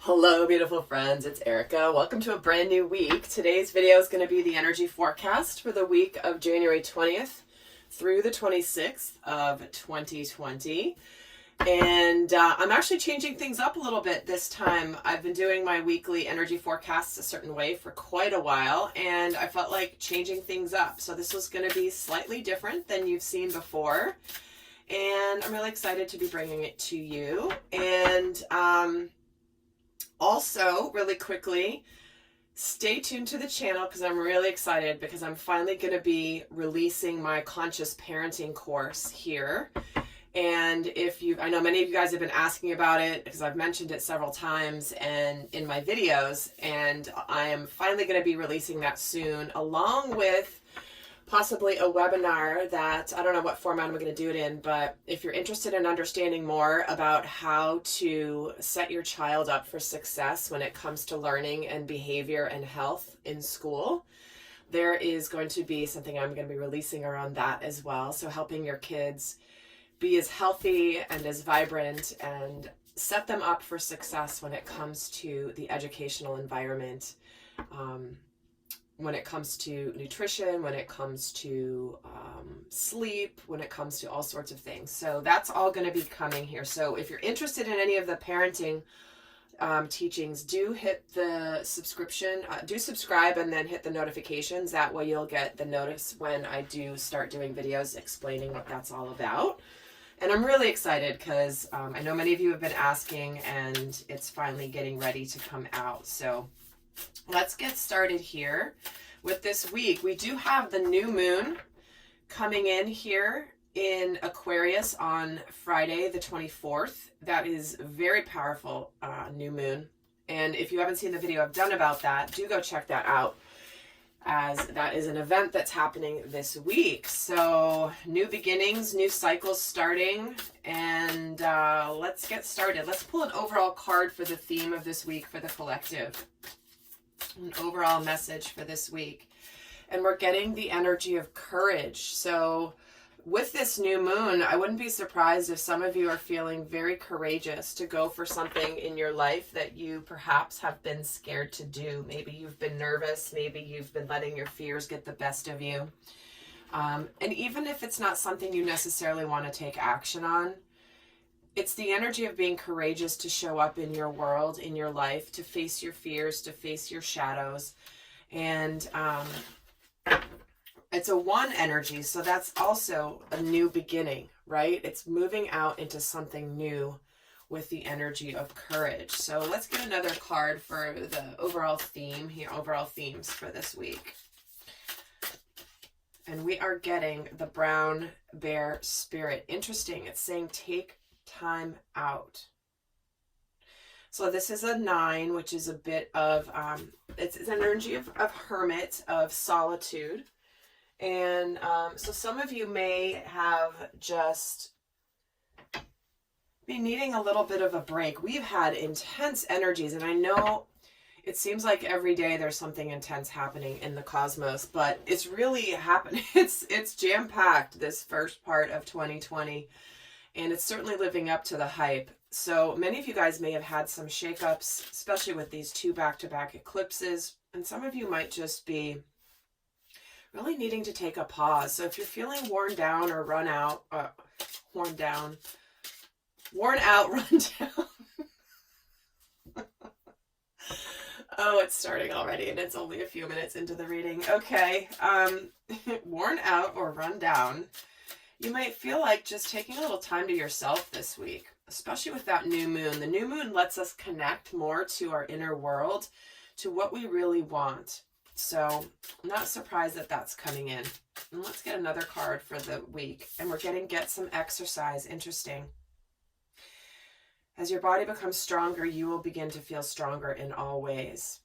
Hello, beautiful friends. It's Erika. Welcome to a brand new week. Today's video is going to be the energy forecast for the week of January 20th through the 26th of 2020. And I'm actually changing things up a little bit this time. I've been doing my weekly energy forecasts a certain way for quite a while, and I felt like changing things up. So this was going to be slightly different than you've seen before. And I'm really excited to be bringing it to you. And also, really quickly, stay tuned to the channel because I'm really excited because I'm finally going to be releasing my conscious parenting course here. And I know many of you guys have been asking about it because I've mentioned it several times and in my videos, and I am finally going to be releasing that soon, along with possibly a webinar that I don't know what format I'm going to do it in, but if you're interested in understanding more about how to set your child up for success when it comes to learning and behavior and health in school, there is going to be something I'm going to be releasing around that as well. So helping your kids be as healthy and as vibrant and set them up for success when it comes to the educational environment, when it comes to nutrition, when it comes to sleep, when it comes to all sorts of things. So that's all going to be coming here. So if you're interested in any of the parenting teachings, do hit the subscription, do subscribe and then hit the notifications. That way you'll get the notice when I do start doing videos explaining what that's all about. And I'm really excited because I know many of you have been asking, and it's finally getting ready to come out. So let's get started here with this week. We do have the new moon coming in here in Aquarius on Friday the 24th. That is very powerful new moon. And if you haven't seen the video I've done about that, do go check that out, as that is an event that's happening this week. So new beginnings, new cycles starting, and let's get started. Let's pull an overall card for the theme of this week for the collective. An overall message for this week. And we're getting the energy of courage. So with this new moon, I wouldn't be surprised if some of you are feeling very courageous to go for something in your life that you perhaps have been scared to do. Maybe you've been nervous. Maybe you've been letting your fears get the best of you. And even if it's not something you necessarily want to take action on, it's the energy of being courageous to show up in your world, in your life, to face your fears, to face your shadows. And it's a one energy, so that's also a new beginning, right? It's moving out into something new with the energy of courage. So let's get another card for the overall theme here, overall themes for this week. And we are getting the brown bear spirit. Interesting. It's saying take time out. So this is a 9, which is a bit of it's an energy of hermit, of solitude. And so some of you may have just be needing a little bit of a break. We've had intense energies, and I know it seems like every day there's something intense happening in the cosmos, but it's really happening. It's jam-packed, this first part of 2020. And it's certainly living up to the hype. So many of you guys may have had some shakeups, especially with these 2 back-to-back eclipses. And some of you might just be really needing to take a pause. So if you're feeling worn down or run out, worn out, run down. Oh, it's starting already and it's only a few minutes into the reading. Okay. Worn out or run down. You might feel like just taking a little time to yourself this week, especially with that new moon. The new moon lets us connect more to our inner world, to what we really want. So I'm not surprised that that's coming in. And let's get another card for the week. And we're getting get some exercise. Interesting. As your body becomes stronger, you will begin to feel stronger in all ways.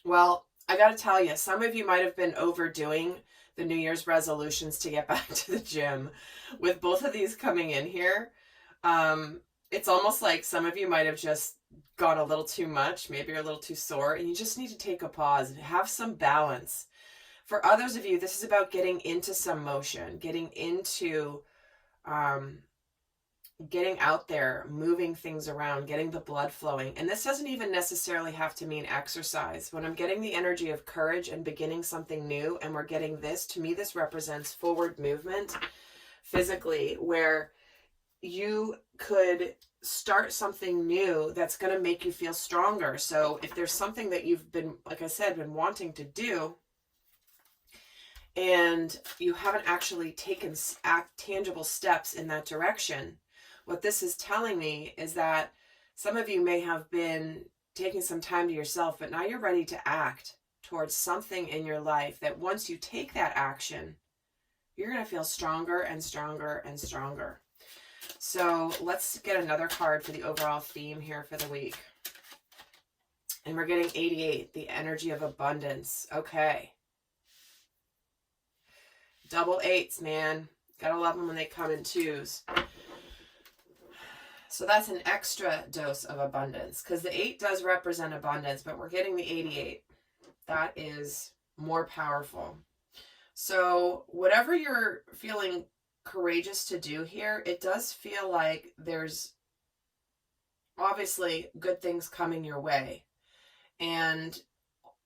Well, I got to tell you, some of you might have been overdoing the New Year's resolutions to get back to the gym. With both of these coming in here, it's almost like some of you might have just gone a little too much. Maybe you're a little too sore, and you just need to take a pause and have some balance. For others of you, this is about getting into some motion, getting into getting out there, moving things around, getting the blood flowing. And this doesn't even necessarily have to mean exercise. When I'm getting the energy of courage and beginning something new, and we're getting this, to me, this represents forward movement physically, where you could start something new that's going to make you feel stronger. So if there's something that you've been, like I said, been wanting to do, and you haven't actually taken tangible steps in that direction, what this is telling me is that some of you may have been taking some time to yourself, but now you're ready to act towards something in your life that once you take that action, you're going to feel stronger and stronger and stronger. So let's get another card for the overall theme here for the week. And we're getting 88, the energy of abundance. Okay. Double eights, man. Gotta love them when they come in twos. So that's an extra dose of abundance, because the 8 does represent abundance, but we're getting the 88. That is more powerful. So whatever you're feeling courageous to do here, it does feel like there's obviously good things coming your way, and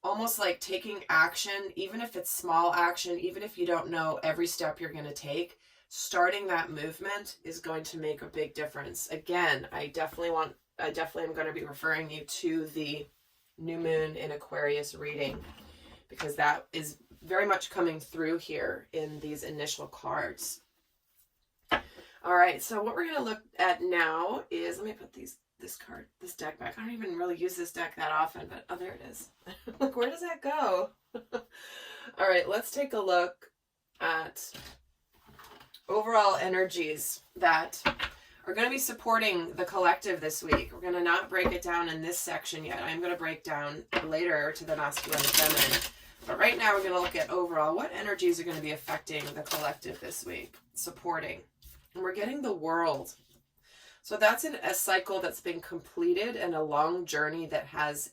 almost like taking action, even if it's small action, even if you don't know every step you're going to take, starting that movement is going to make a big difference. Again, I definitely am going to be referring you to the new moon in Aquarius reading, because that is very much coming through here in these initial cards. All right, so what we're going to look at now is, let me put this deck back. I don't even really use this deck that often, but oh, there it is. Look, where does that go? All right, let's take a look at overall energies that are going to be supporting the collective this week. We're going to not break it down in this section yet. I'm going to break down later to the masculine and feminine. But right now we're going to look at overall what energies are going to be affecting the collective this week, supporting. And we're getting the world. So that's a cycle that's been completed, and a long journey that has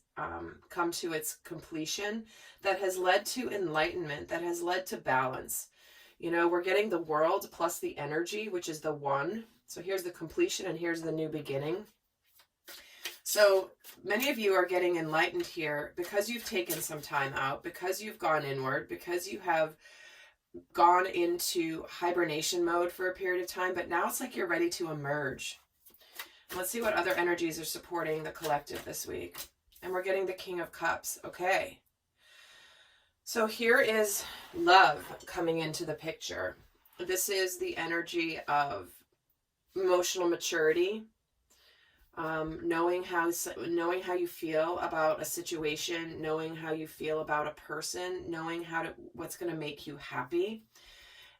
come to its completion, that has led to enlightenment, that has led to balance. You know, we're getting the world plus the energy, which is the 1. So here's the completion and here's the new beginning. So many of you are getting enlightened here because you've taken some time out, because you've gone inward, because you have gone into hibernation mode for a period of time, but now it's like you're ready to emerge. Let's see what other energies are supporting the collective this week. And we're getting the King of Cups. Okay. So here is love coming into the picture. This is the energy of emotional maturity, knowing how you feel about a situation, knowing how you feel about a person, knowing what's going to make you happy.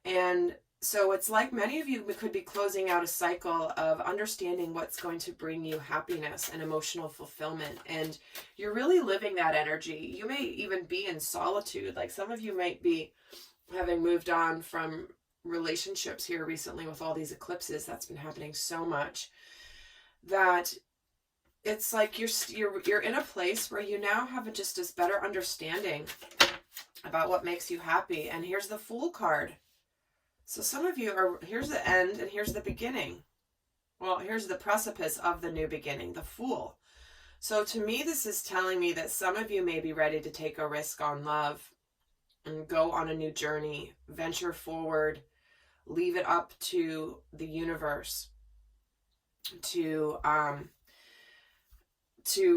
And so it's like many of you could be closing out a cycle of understanding what's going to bring you happiness and emotional fulfillment. And you're really living that energy. You may even be in solitude. Like some of you might be having moved on from relationships here recently with all these eclipses. That's been happening so much that it's like you're in a place where you now have just this better understanding about what makes you happy. And here's the Fool card. So some of you here's the end and here's the beginning. Well, here's the precipice of the new beginning, the Fool. So to me, this is telling me that some of you may be ready to take a risk on love and go on a new journey, venture forward, leave it up to the universe to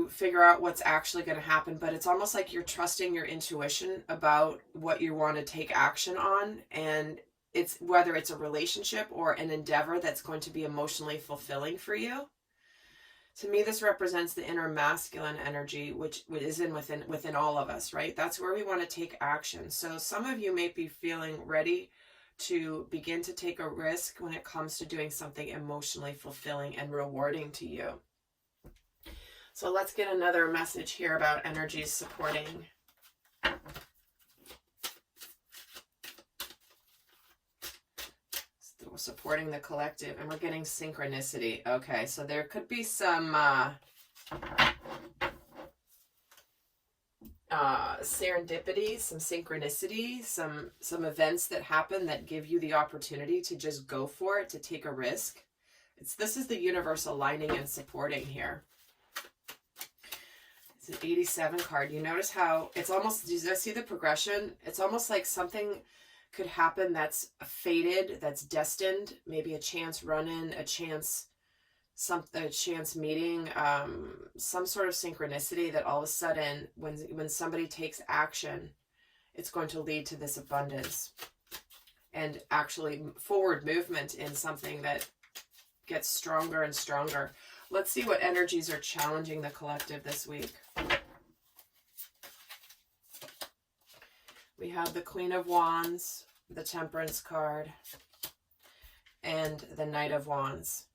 figure out what's actually going to happen. But it's almost like you're trusting your intuition about what you want to take action on, and it's whether it's a relationship or an endeavor that's going to be emotionally fulfilling for you. To me, this represents the inner masculine energy, which is within all of us, right? That's where we want to take action. So some of you may be feeling ready to begin to take a risk when it comes to doing something emotionally fulfilling and rewarding to you. So let's get another message here about energies supporting. Supporting the collective, and we're getting synchronicity. Okay, so there could be some serendipity, some synchronicity, some events that happen that give you the opportunity to just go for it, to take a risk. This is the universe aligning and supporting here. It's an 87 card. You notice how it's almost, do you see the progression? It's almost like something could happen that's fated, that's destined, maybe a chance run-in, a chance meeting, some sort of synchronicity that all of a sudden, when somebody takes action, it's going to lead to this abundance and actually forward movement in something that gets stronger and stronger. Let's see what energies are challenging the collective this week. We have the Queen of Wands, the Temperance card, and the Knight of Wands.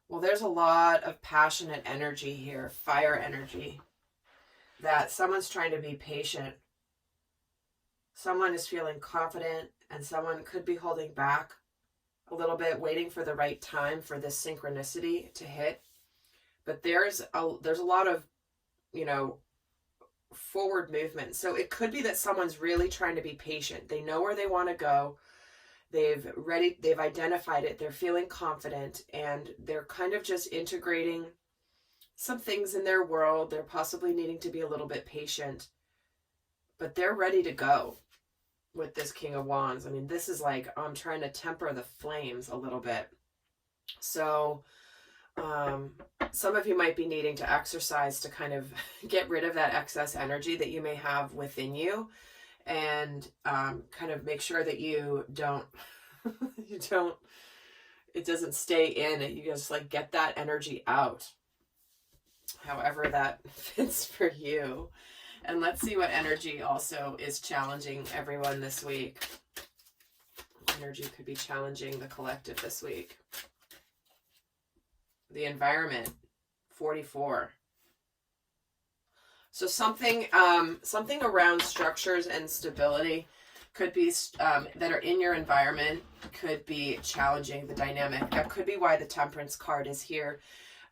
Well, there's a lot of passionate energy here, fire energy, that someone's trying to be patient. Someone is feeling confident, and someone could be holding back a little bit, waiting for the right time for this synchronicity to hit. But there's a lot of, forward movement. So it could be that someone's really trying to be patient. They know where they want to go. They've identified it. They're feeling confident, and they're kind of just integrating some things in their world. They're possibly needing to be a little bit patient, but they're ready to go with this King of Wands. I mean, this is like, I'm trying to temper the flames a little bit. So some of you might be needing to exercise to kind of get rid of that excess energy that you may have within you, and kind of make sure that you don't, it doesn't stay in. You just like get that energy out, however that fits for you. And let's see what energy also is challenging everyone this week. Energy could be challenging the collective this week. The environment, 44. So something around structures and stability could be that are in your environment could be challenging the dynamic. That could be why the Temperance card is here.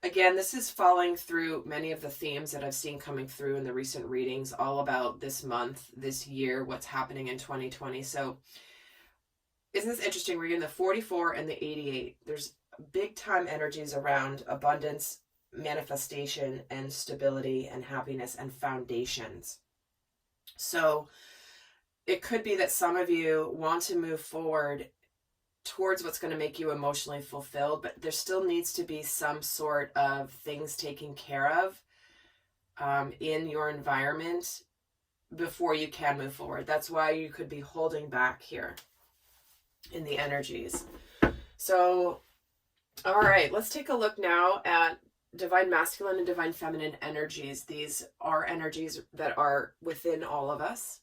Again, this is following through many of the themes that I've seen coming through in the recent readings, all about this month, this year, what's happening in 2020. So isn't this interesting? We're getting the 44 and the 88. There's big time energies around abundance, manifestation, and stability and happiness and foundations. So it could be that some of you want to move forward towards what's going to make you emotionally fulfilled, but there still needs to be some sort of things taken care of in your environment before you can move forward. That's why you could be holding back here in the energies. So, all right, let's take a look now at divine masculine and divine feminine energies. These are energies that are within all of us.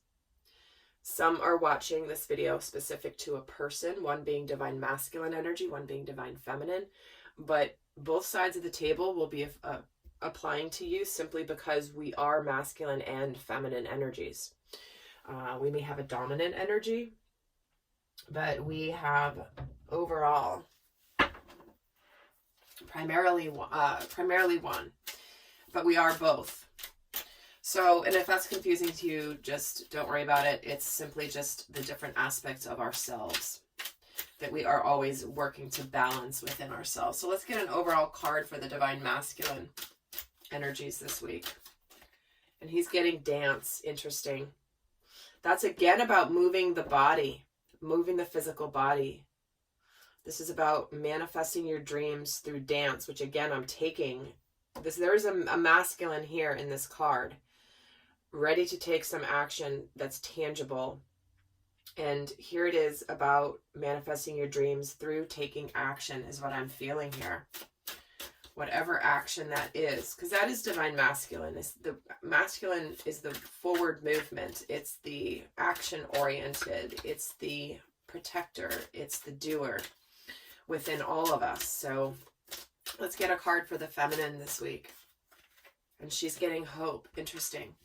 Some are watching this video specific to a person, one being divine masculine energy, one being divine feminine, but both sides of the table will be applying to you simply because we are masculine and feminine energies. We may have a dominant energy, but we have overall primarily one, but we are both. So, and if that's confusing to you, just don't worry about it. It's simply just the different aspects of ourselves that we are always working to balance within ourselves. So let's get an overall card for the divine masculine energies this week. And he's getting dance. Interesting. That's again about moving the body, moving the physical body. This is about manifesting your dreams through dance, which again, I'm taking this. There is a masculine here in this card, ready to take some action that's tangible. And here it is about manifesting your dreams through taking action is what I'm feeling here. Whatever action that is, because that is divine masculine. The masculine is the forward movement. It's the action oriented. It's the protector. It's the doer within all of us. So let's get a card for the feminine this week. And she's getting hope. Interesting.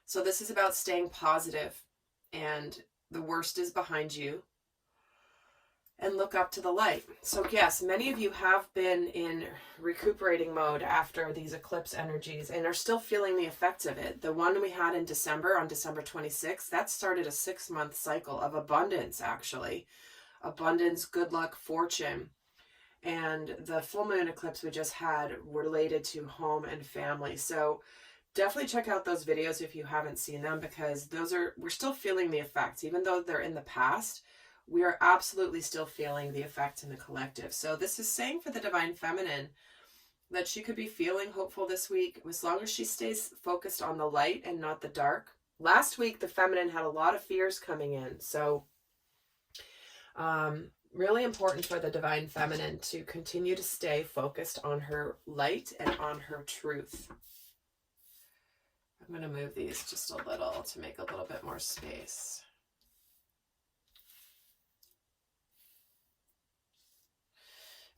So this is about staying positive, and the worst is behind you, and look up to the light. So yes, many of you have been in recuperating mode after these eclipse energies and are still feeling the effects of it. The one we had in December, on December 26th, that started a 6-month cycle of abundance, actually. Abundance, good luck, fortune. and the full moon eclipse we just had related to home and family. So definitely check out those videos if you haven't seen them, because we're still feeling the effects. Even though they're in the past, we are absolutely still feeling the effects in the collective. So this is saying for the Divine Feminine that she could be feeling hopeful this week, as long as she stays focused on the light and not the dark. Last week, the feminine had a lot of fears coming in. So really important for the Divine Feminine to continue to stay focused on her light and on her truth. I'm going to move these just a little to make a little bit more space.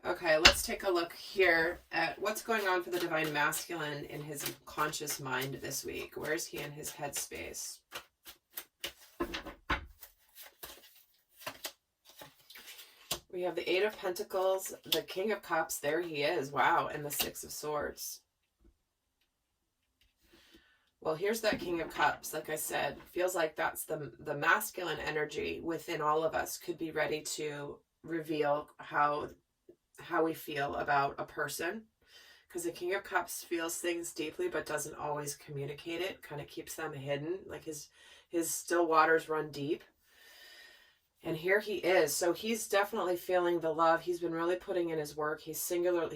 Okay, let's take a look here at what's going on for the Divine Masculine in his conscious mind this week. Where's he in his headspace? We have the Eight of Pentacles, the King of Cups, there he is, wow, and the Six of Swords. Well, here's that King of Cups. Like I said, feels like that's the masculine energy within all of us could be ready to reveal how we feel about a person, because the King of Cups feels things deeply but doesn't always communicate it, kind of keeps them hidden, like his still waters run deep. And here he is, so he's definitely feeling the love. He's been really putting in his work. He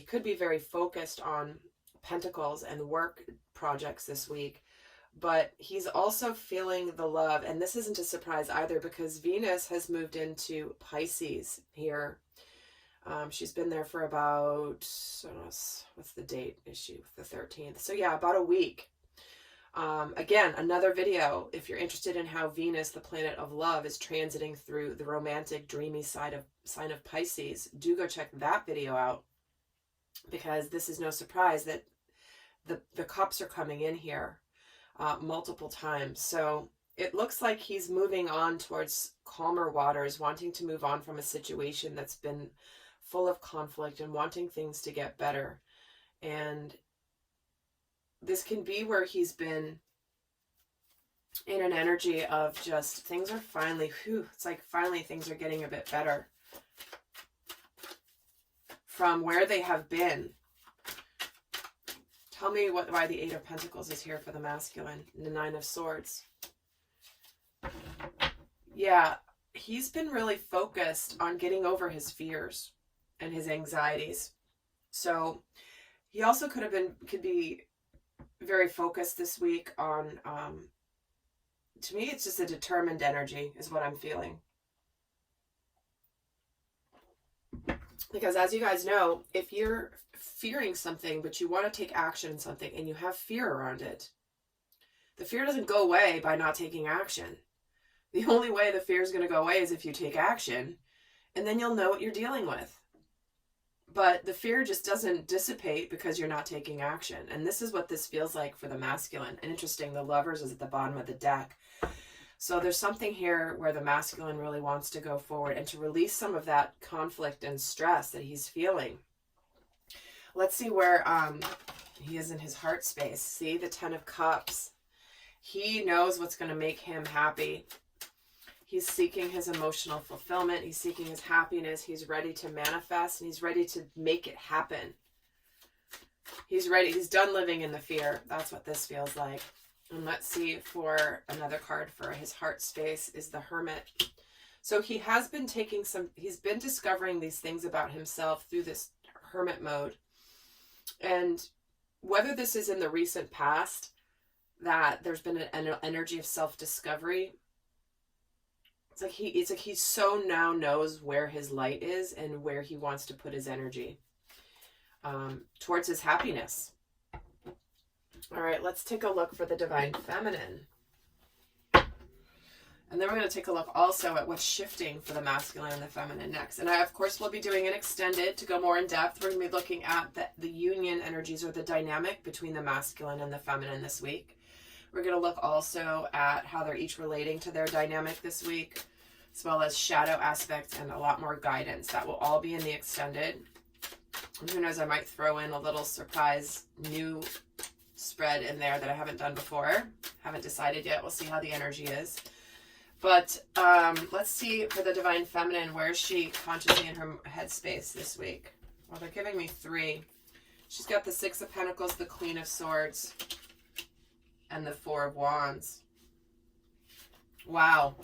could be very focused on Pentacles and work projects this week, but he's also feeling the love. And this isn't a surprise either, because Venus has moved into Pisces here. She's been there for about, what's the date? Is she the 13th? So yeah, about a week. Again, another video, if you're interested in how Venus, the planet of love, is transiting through the romantic, dreamy sign of Pisces, do go check that video out, because this is no surprise that the cups are coming in here multiple times. So it looks like he's moving on towards calmer waters, wanting to move on from a situation that's been full of conflict and wanting things to get better. And this can be where he's been in an energy of just things are finally, it's like finally things are getting a bit better from where they have been. Tell me why the Eight of Pentacles is here for the masculine, the Nine of Swords. Yeah, he's been really focused on getting over his fears and his anxieties. So he also could be very focused this week on, to me, it's just a determined energy is what I'm feeling. Because as you guys know, if you're fearing something, but you want to take action in something and you have fear around it, the fear doesn't go away by not taking action. The only way the fear is going to go away is if you take action, and then you'll know what you're dealing with. But the fear just doesn't dissipate because you're not taking action. And this is what this feels like for the masculine. And interesting, the Lovers is at the bottom of the deck. So there's something here where the masculine really wants to go forward and to release some of that conflict and stress that he's feeling. Let's see where he is in his heart space. See, the Ten of Cups. He knows what's going to make him happy. He's seeking his emotional fulfillment. He's seeking his happiness. He's ready to manifest, and he's ready to make it happen. He's ready. He's done living in the fear. That's what this feels like. And let's see for another card for his heart space is the Hermit. So he has been he's been discovering these things about himself through this Hermit mode. And whether this is in the recent past, that there's been an energy of self-discovery, it's like he so now knows where his light is and where he wants to put his energy towards his happiness. All right, let's take a look for the Divine Feminine. And then we're going to take a look also at what's shifting for the masculine and the feminine next. And I, of course, will be doing an extended to go more in depth. We're going to be looking at the union energies or the dynamic between the masculine and the feminine this week. We're going to look also at how they're each relating to their dynamic this week, as well as shadow aspects and a lot more guidance. That will all be in the extended. And who knows, I might throw in a little surprise new spread in there that I haven't done before. Haven't decided yet. We'll see how the energy is. But let's see for the Divine Feminine, where is she consciously in her headspace this week? Well, they're giving me 3. She's got the 6 of Pentacles, the Queen of Swords, and the 4 of Wands. Wow.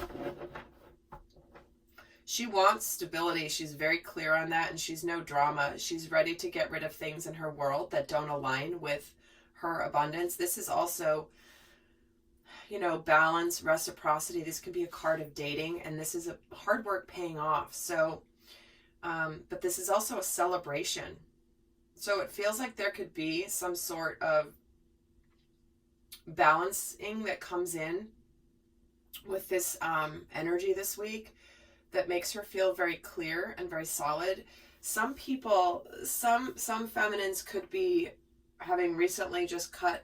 She wants stability. She's very clear on that, and she's no drama. She's ready to get rid of things in her world that don't align with her abundance. This is also, you know, balance, reciprocity. This could be a card of dating, and this is a hard work paying off. So, but this is also a celebration. So it feels like there could be some sort of balancing that comes in with this energy this week that makes her feel very clear and very solid. Some people, some feminines could be having recently just cut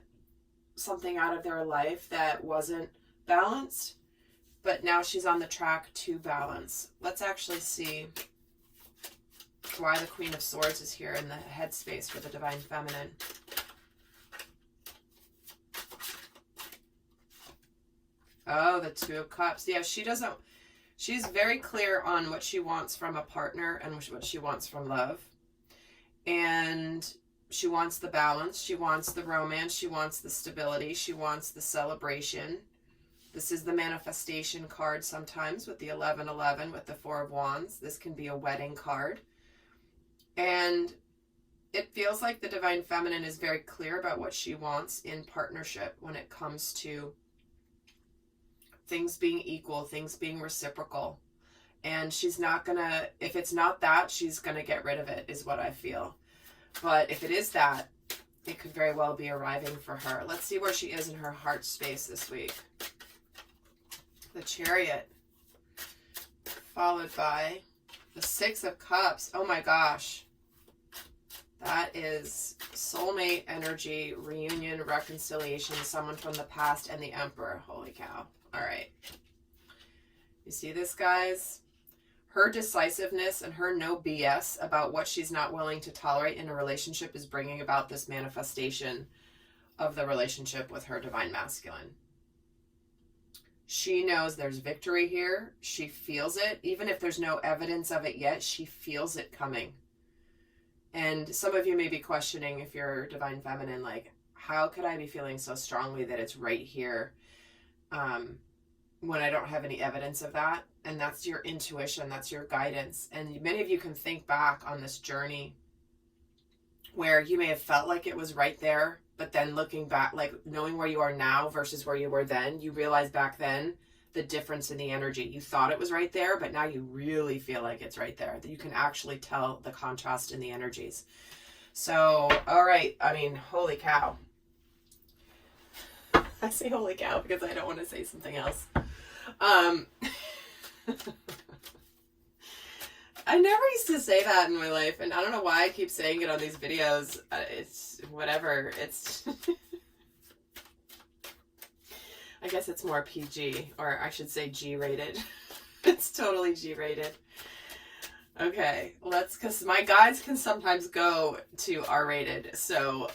something out of their life that wasn't balanced, but now she's on the track to balance. Let's actually see why the Queen of Swords is here in the headspace for the Divine Feminine. Oh, the 2 of Cups. Yeah, she's very clear on what she wants from a partner and what she wants from love. And she wants the balance. She wants the romance. She wants the stability. She wants the celebration. This is the manifestation card sometimes with the 1111 with the 4 of Wands. This can be a wedding card. And it feels like the Divine Feminine is very clear about what she wants in partnership when it comes to things being equal, things being reciprocal. And she's not gonna, if it's not that, she's gonna get rid of it, is what I feel. But if it is that, it could very well be arriving for her. Let's see where she is in her heart space this week. The Chariot, followed by the 6 of Cups. Oh my gosh. That is soulmate energy, reunion, reconciliation, someone from the past, and the Emperor. Holy cow. All right. You see this, guys? Her decisiveness and her no BS about what she's not willing to tolerate in a relationship is bringing about this manifestation of the relationship with her Divine Masculine. She knows there's victory here. She feels it. Even if there's no evidence of it yet, she feels it coming. And some of you may be questioning, if you're Divine Feminine, like, how could I be feeling so strongly that it's right here when I don't have any evidence of that? And that's your intuition. That's your guidance. And many of you can think back on this journey where you may have felt like it was right there, but then looking back, like knowing where you are now versus where you were then, you realize back then the difference in the energy. You thought it was right there, but now you really feel like it's right there. That you can actually tell the contrast in the energies. So, all right. I mean, holy cow. I say holy cow because I don't want to say something else. I never used to say that in my life, and I don't know why I keep saying it on these videos. It's whatever. It's I guess it's more PG, or I should say G-rated. It's totally G-rated. Okay, because my guides can sometimes go to R-rated, so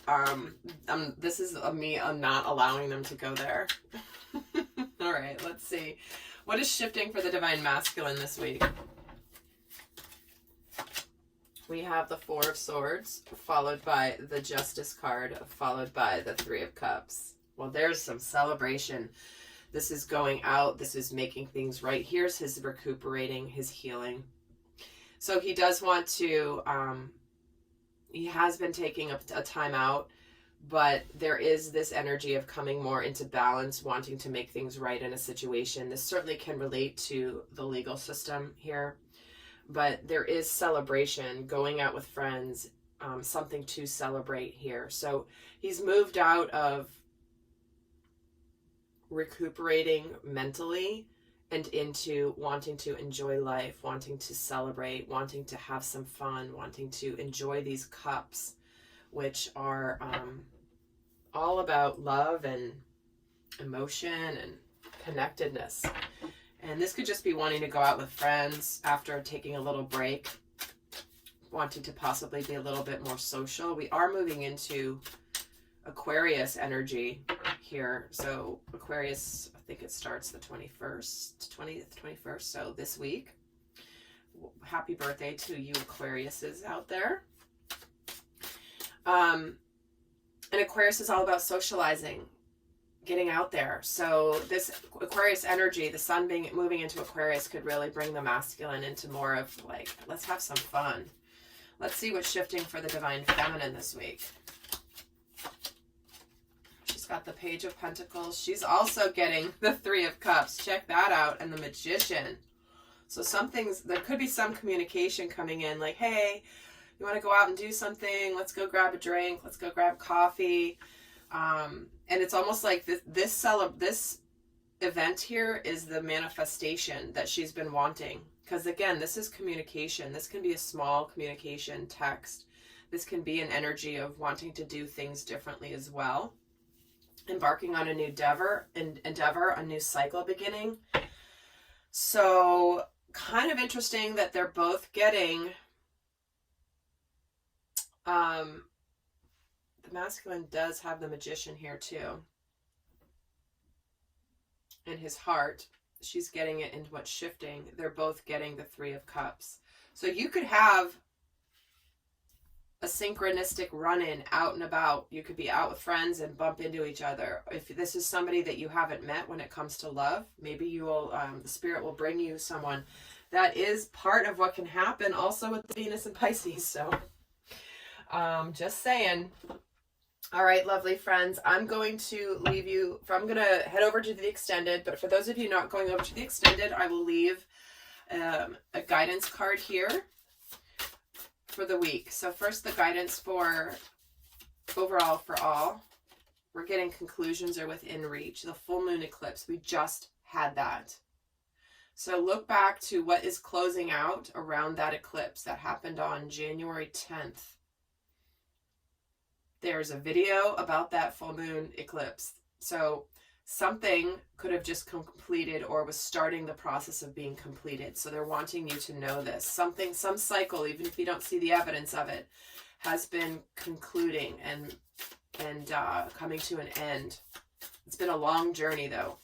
this is me not allowing them to go there. All right, let's see. What is shifting for the Divine Masculine this week? We have the 4 of Swords, followed by the Justice card, followed by the 3 of Cups. Well, there's some celebration. This is going out. This is making things right. Here's his recuperating, his healing. So he does want to, he has been taking a time out, but there is this energy of coming more into balance, wanting to make things right in a situation. This certainly can relate to the legal system here, but there is celebration, going out with friends, something to celebrate here. So he's moved out of recuperating mentally and into wanting to enjoy life, wanting to celebrate, wanting to have some fun, wanting to enjoy these cups, which are all about love and emotion and connectedness. And this could just be wanting to go out with friends after taking a little break, wanting to possibly be a little bit more social. We are moving into Aquarius energy here. So Aquarius, I think it starts the 21st, 20th, 21st. So this week, happy birthday to you Aquariuses out there. And Aquarius is all about socializing, getting out there. So this Aquarius energy, the sun moving into Aquarius, could really bring the masculine into more of like, let's have some fun. Let's see what's shifting for the divine feminine this week. She's got the Page of Pentacles. She's also getting the Three of Cups. Check that out. And the Magician. So there could be some communication coming in like, hey, you want to go out and do something? Let's go grab a drink. Let's go grab coffee. And it's almost like this event here is the manifestation that she's been wanting. Because again, this is communication. This can be a small communication text. This can be an energy of wanting to do things differently as well. Embarking on a new endeavor, a new cycle beginning. So kind of interesting that they're both getting, the masculine does have the Magician here too. In his heart, she's getting it into what's shifting. They're both getting the Three of Cups. So you could have a synchronistic run-in out and about. You could be out with friends and bump into each other. If this is somebody that you haven't met when it comes to love, maybe you will, the spirit will bring you someone. That is part of what can happen also with Venus and Pisces. So just saying. All right, lovely friends, I'm going to leave you, I'm going to head over to the extended, but for those of you not going over to the extended, I will leave a guidance card here for the week. So first, the guidance for overall for all. We're getting conclusions are within reach. The full moon eclipse, we just had that. So look back to what is closing out around that eclipse that happened on January 10th. There's a video about that full moon eclipse. So something could have just completed or was starting the process of being completed. So they're wanting you to know this. Some cycle, even if you don't see the evidence of it, has been concluding and coming to an end. It's been a long journey though.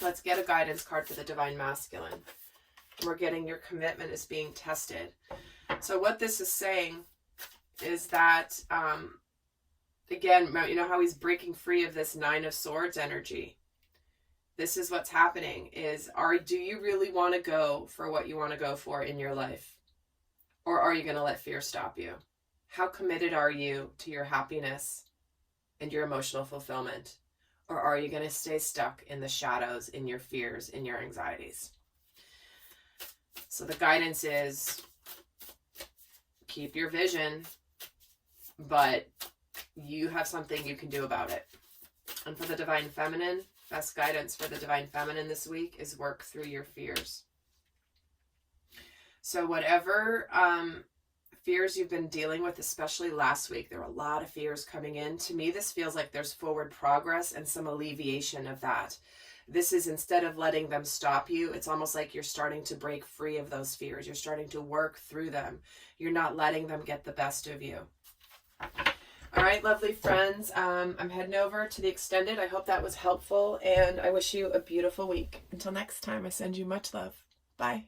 Let's get a guidance card for the divine masculine. We're getting your commitment is being tested. So what this is saying is that, again, you know how he's breaking free of this Nine of Swords energy. This is what's happening is, do you really want to go for what you want to go for in your life? Or are you going to let fear stop you? How committed are you to your happiness and your emotional fulfillment? Or are you going to stay stuck in the shadows, in your fears, in your anxieties? So the guidance is keep your vision, but you have something you can do about it. And for the divine feminine, best guidance for the divine feminine this week is work through your fears. So whatever fears you've been dealing with, especially last week, there were a lot of fears coming in. To me, this feels like there's forward progress and some alleviation of that. This is, instead of letting them stop you, it's almost like you're starting to break free of those fears. You're starting to work through them. You're not letting them get the best of you. All right, lovely friends, I'm heading over to the extended. I hope that was helpful, and I wish you a beautiful week. Until next time, I send you much love. Bye.